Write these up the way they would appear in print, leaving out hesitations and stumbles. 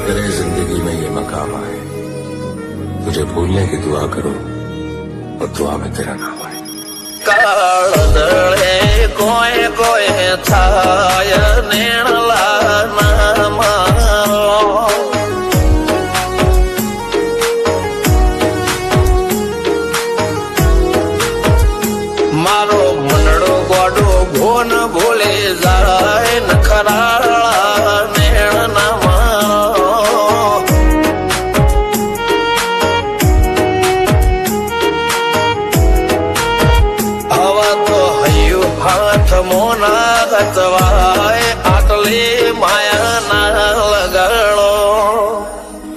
करे जिंदगी में ये मकाम आए, तुझे भूलने की दुआ करो और दुआ में तेरा नाम आए। काळदळे कोय कोय थाय नेणला नाम मारो मनडो गोडो घोन भूले जाय नखराळा नेण नाम हवा तो हयु हाथ मोना गतवाय आटले माया ना लगाड़ो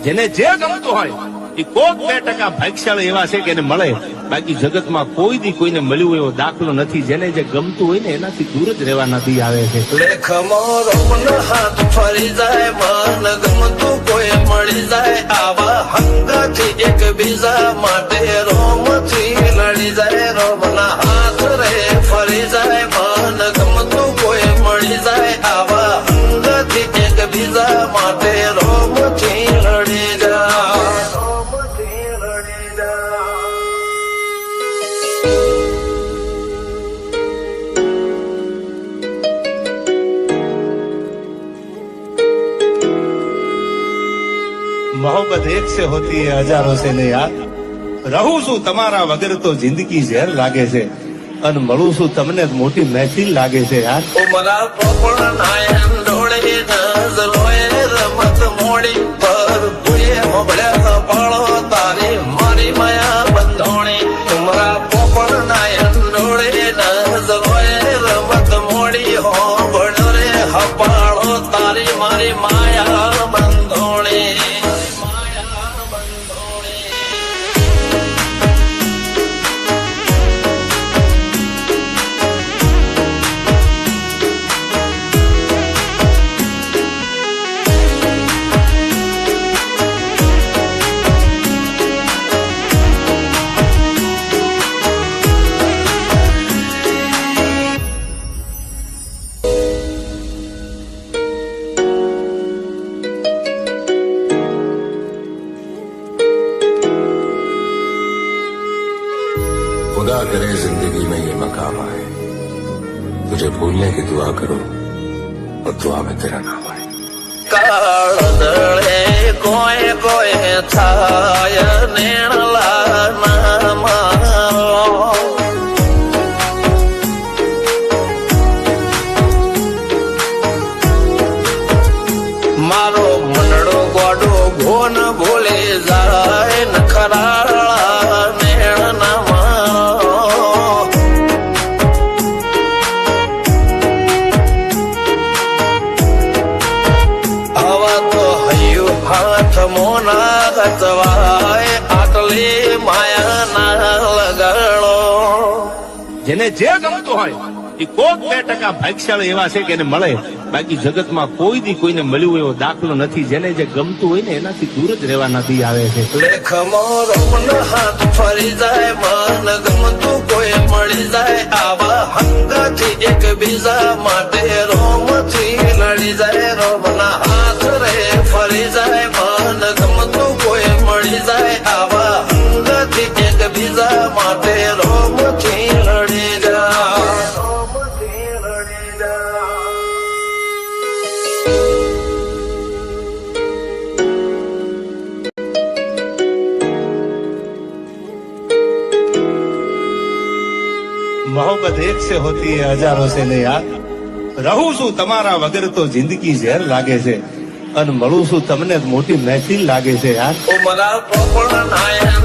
જેને જે ગમતું હોય એ કોક 2% ભાગ્યશાળી એવા છે કે એને મળે, બાકી જગતમાં કોઈ દી કોઈને મળ્યું એવો દાખલો નથી. જેને જે ગમતું હોય ને એનાથી દૂર જ રહેવાના દી આવે છે. લેખ મોરો મન હાથ ફરી જાય, મન ગમતું કોઈ મળી જાય, આવા હંગાથી એક બીજા માટે રોમથી લડી જાય. રોમના હાથ રે ફરી જાય, મન ગમતું કોઈ મળી જાય, આવા હંગાથી એક બીજા માટે રોમથી લડી જાય. રોમથી લડી જાય. मोहब्बत एक से होती है हजारों से ने यार. રહું છું તમારા વગર તો જિંદગી ઝેર લાગે છે, અને મળું છું તમને મોટી મહેફિલ લાગે છે યાર. ઉમરા પોપણ નાયન ડોળે નઝલોએ રમત મોડી પર ભૂએ મોબળ્યા પાળો તારી મારી માયા બંધોણી. ઉમરા પોપણ નાયન ડોળે નઝલોએ રમત મોડી હો બળ રે હપાળો તારી મારી માયા બંધોણી. खुदा करे जिंदगी में ये मकाम आए, तुझे भूलने की दुआ करो और दुआ में तेरा नाम आए। काळदळे कोय कोय थाय नेणला नाम मारो मनडो गोडो घोन भूले जाय नखराळा नेण नाम हवा तो हयु हाथ मोना गतवाय आटले माया ना लगाड़ो જેને જે ગમતું હોય એ કોક 2% ભાગ્યશાળી એવા છે કે એને મળે, બાકી જગતમાં કોઈ દી કોઈને મળ્યું એવો દાખલો નથી. જેને જે ગમતું હોય ને એનાથી દૂર જ રહેવાના દી આવે છે. લેખ મોરો મન હાથ ફરી જાય, મન ગમતું કોઈ મળી જાય, આવા હંગાથી એક બીજા માટે રોમથી લડી જાય. રોમના હાથ રે ફરી જાય, મન ગમતું કોઈ મળી જાય, આવા હંગાથી એક બીજા માટે રોમથી લડી જાય. રોમથી લડી જાય. मोहब्बत एक से होती है हजारों से ने यार. રહું છું તમારા વગર તો જિંદગી ઝેર લાગે છે, અને મળું છું તમને મોટી મહેફિલ લાગે છે યાર. ઉમરા પોપણ નાયન